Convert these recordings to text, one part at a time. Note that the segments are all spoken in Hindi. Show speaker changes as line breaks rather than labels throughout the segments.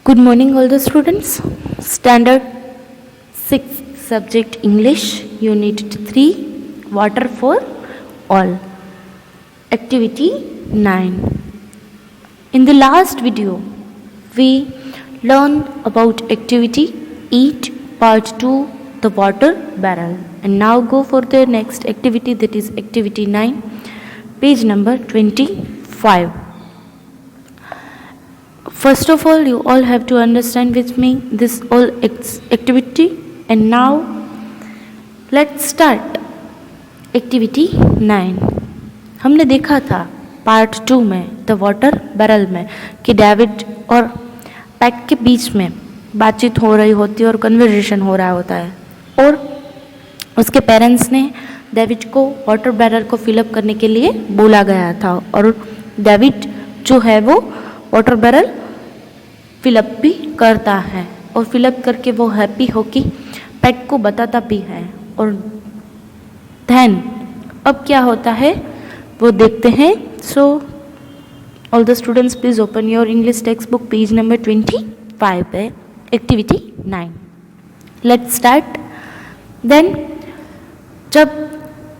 Good morning, all the students. Standard 6 subject English, Unit 3, Water for All. Activity 9. In the last video, we learned about activity 8, part 2, the water barrel. And now go for the next activity, that is activity 9, page number 25. First of all, you all have to understand with me this all activity, and now let's start activity 9. हमने देखा था पार्ट 2 में द वाटर बैरल में कि डेविड और पैट के बीच में बातचीत हो रही होती है और कन्वर्सेशन हो रहा होता है, और उसके पेरेंट्स ने डेविड को वाटर बैरल को फिलअप करने के लिए बोला गया था, और डेविड जो है वो वाटर बैरल फिलअप भी करता है, और फिलअप करके वो हैप्पी होके पैट को बताता भी है। और देन अब क्या होता है वो देखते हैं। So all the students please open your English text book, page number 25 पे एक्टिविटी 9। Let's start. देन जब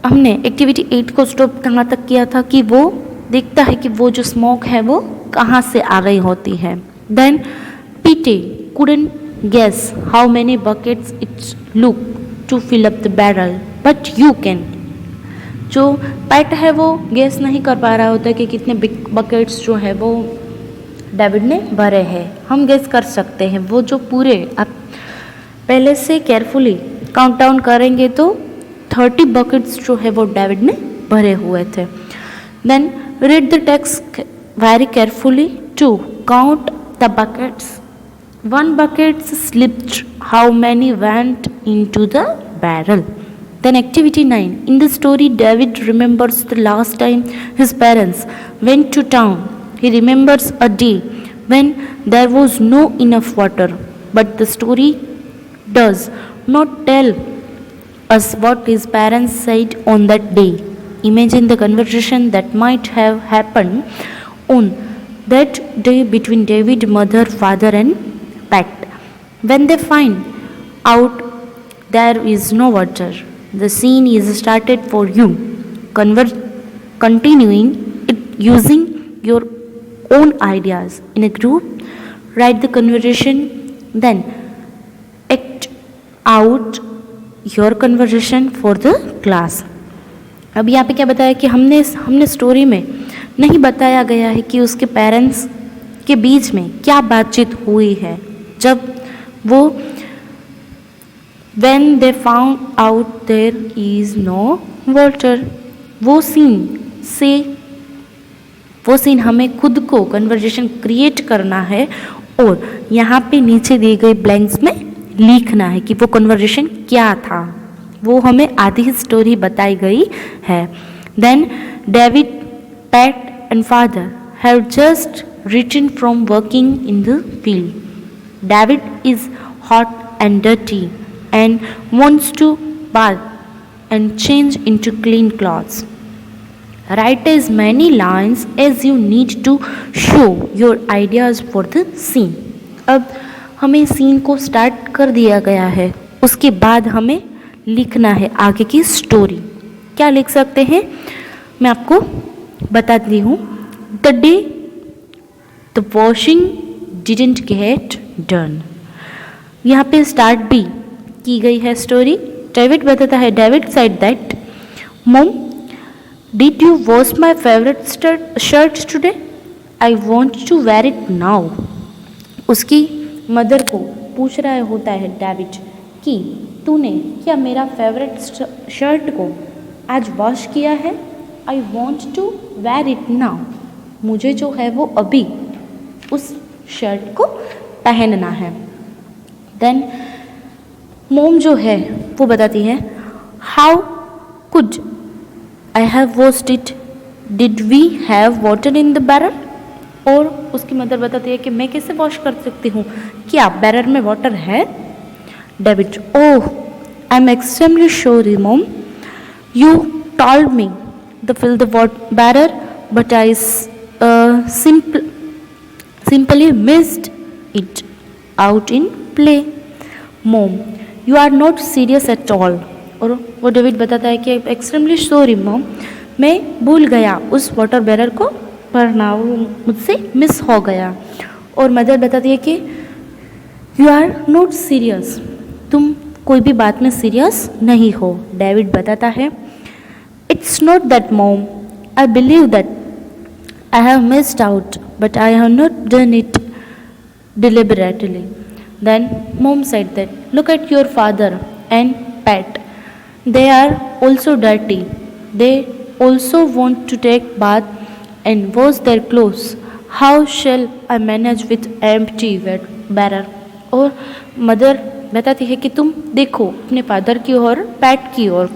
हमने एक्टिविटी 8 को स्टॉप कहाँ तक किया था कि वो देखता है कि वो जो स्मोक है वो कहाँ से आ रही होती है। Then Pete couldn't guess how many buckets it took to fill up the barrel, but you can. जो पैट है वो गेस नहीं कर पा रहा होता कि कितने बकेट्स जो है वो डेविड ने भरे हैं। हम गेस कर सकते हैं, वो जो पूरे आप पहले से केयरफुली काउंट डाउन करेंगे तो 30 बकेट्स जो है वो डेविड ने भरे हुए थे। Then read the text very carefully to count the buckets. One bucket slipped. How many went into the barrel? Then activity 9. In the story, David remembers the last time his parents went to town. He remembers a day when there was no enough water. But the story does not tell us what his parents said on that day. Imagine the conversation that might have happened on that day between David, mother, father and Pat. When they find out there is no water, the scene is started for you. Continuing it using your own ideas in a group. Write the conversation, then act out your conversation for the class. अब यहाँ पे क्या बताया कि हमने स्टोरी में नहीं बताया गया है कि उसके पेरेंट्स के बीच में क्या बातचीत हुई है जब वो when they found out there is no water। वो सीन हमें खुद को कन्वर्सेशन क्रिएट करना है, और यहाँ पे नीचे दिए गए ब्लैंक्स में लिखना है कि वो कन्वर्सेशन क्या था। वो हमें आधी स्टोरी बताई गई है। Then David, Pat and father have just returned from working in the field. David is hot and dirty and wants to bath and change into clean clothes. Write as many lines as you need to show your ideas for the scene. अब हमें सीन को स्टार्ट कर दिया गया है, उसके बाद हमें लिखना है आगे की स्टोरी। क्या लिख सकते हैं मैं आपको बताती हूँ। The day the washing didn't get done. यहाँ पे स्टार्ट भी की गई है स्टोरी। डेविड बताता है, David said that mom did you wash my favourite shirt today? I want to wear it now. उसकी मदर को पूछ रहा होता है डेविड कि तूने क्या मेरा फेवरेट शर्ट को आज वॉश किया है? I want to wear it now. मुझे जो है वो अभी उस शर्ट को पहनना है। देन मोम जो है वो बताती है, how could I have washed it? Did we have water in the barrel? और उसकी मदर बताती है कि मैं कैसे वॉश कर सकती हूँ, क्या बैरल में वाटर है? David, oh I am extremely sure mom, you told me to fill the barrel, but I simply missed it. out in play. Mom, you are not serious at all. और वो डेविड बताता है कि एक्सट्रीमली सॉरी मॉम, मैं भूल गया उस वाटर बैरर को भरना, वो मुझसे मिस हो गया. और मदर बताती है कि यू आर नॉट सीरियस, तुम कोई भी बात में सीरियस नहीं हो. डेविड बताता है it's not that mom, I believe that I have missed out, but I have not done it deliberately. Then mom said that, look at your father and Pat. They are also dirty. They also want to take bath and wash their clothes. How shall I manage with empty barrel? और मदर बताती है कि तुम देखो अपने फादर की और पैट की ओर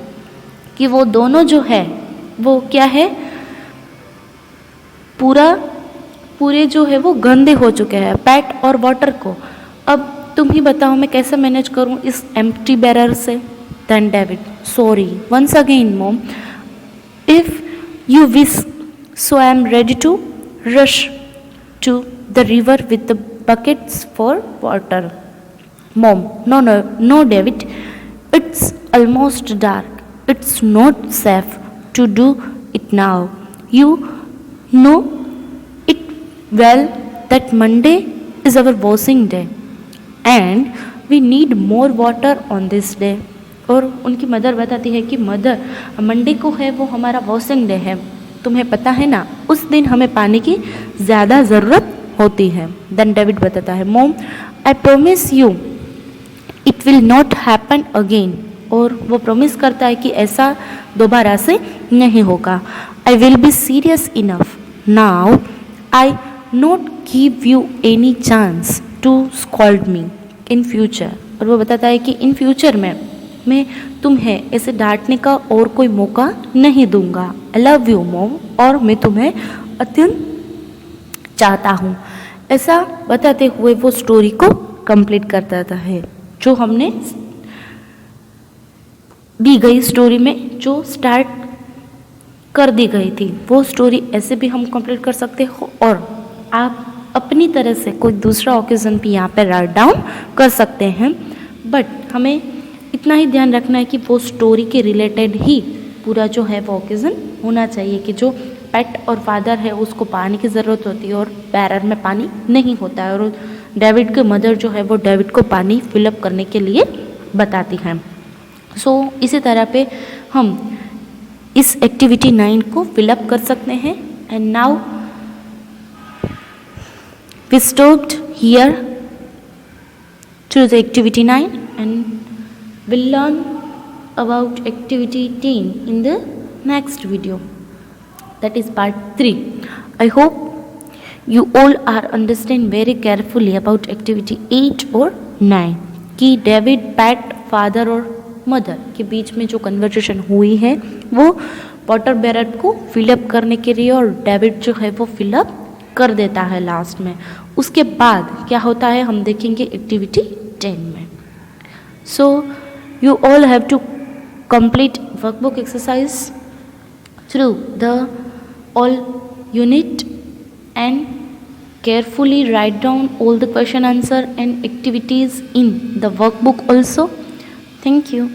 कि वो दोनों जो है वो क्या है, पूरे जो है वो गंदे हो चुके हैं, पैट और वाटर को. अब तुम ही बताओ मैं कैसे मैनेज करूं इस एम्प्टी बैरर से. Then David, sorry once again mom, if you wish so I am ready to rush to the river with the buckets for water. Mom, no David, it's almost dark, it's not safe to do it now. You know it well that Monday is our washing day and we need more water on this day. और उनकी मदर बताती है कि मदर, मंडे को है वो हमारा वॉशिंग डे है, तुम्हें पता है ना उस दिन हमें पानी की ज़्यादा ज़रूरत होती है. देन डेविड बताता है mom, I promise you it will not happen again. और वो प्रॉमिस करता है कि ऐसा दोबारा से नहीं होगा. I will be serious enough now, I not give you any chance to scold me in future. और वो बताता है कि इन फ्यूचर में मैं तुम्हें ऐसे डांटने का और कोई मौका नहीं दूंगा. आई लव यू मॉम, और मैं तुम्हें अत्यंत चाहता हूँ. ऐसा बताते हुए वो स्टोरी को कंप्लीट कर देता है. जो हमने दी गई स्टोरी में जो स्टार्ट कर दी गई थी वो स्टोरी ऐसे भी हम कंप्लीट कर सकते हो, और आप अपनी तरह से कोई दूसरा ओकेज़न भी यहाँ पे राइट डाउन कर सकते हैं. बट हमें इतना ही ध्यान रखना है कि वो स्टोरी के रिलेटेड ही पूरा जो है वो ओकेज़न होना चाहिए कि जो पेट और फादर है उसको पानी की ज़रूरत होती है और बैरर में पानी नहीं होता है, और डेविड के मदर जो है वो डेविड को पानी फिलअप करने के लिए बताती हैं. सो इसी तरह पे हम इस एक्टिविटी 9 को फिलअप कर सकते हैं. And now we stopped here to the activity 9 and will learn about activity 10 in the next video, that is part 3. I hope you all are understand very carefully about activity 8 or 9 कि डेविड, पैट, फादर और मदर के बीच में जो कन्वर्सेशन हुई है वो वाटर बैरर को फिलअप करने के लिए, और डेविड जो है वो फिलअप कर देता है लास्ट में. उसके बाद क्या होता है हम देखेंगे एक्टिविटी 10 में. So you all have to complete workbook exercise through the all unit and carefully write down all the question answer and activities in the workbook also. Thank you.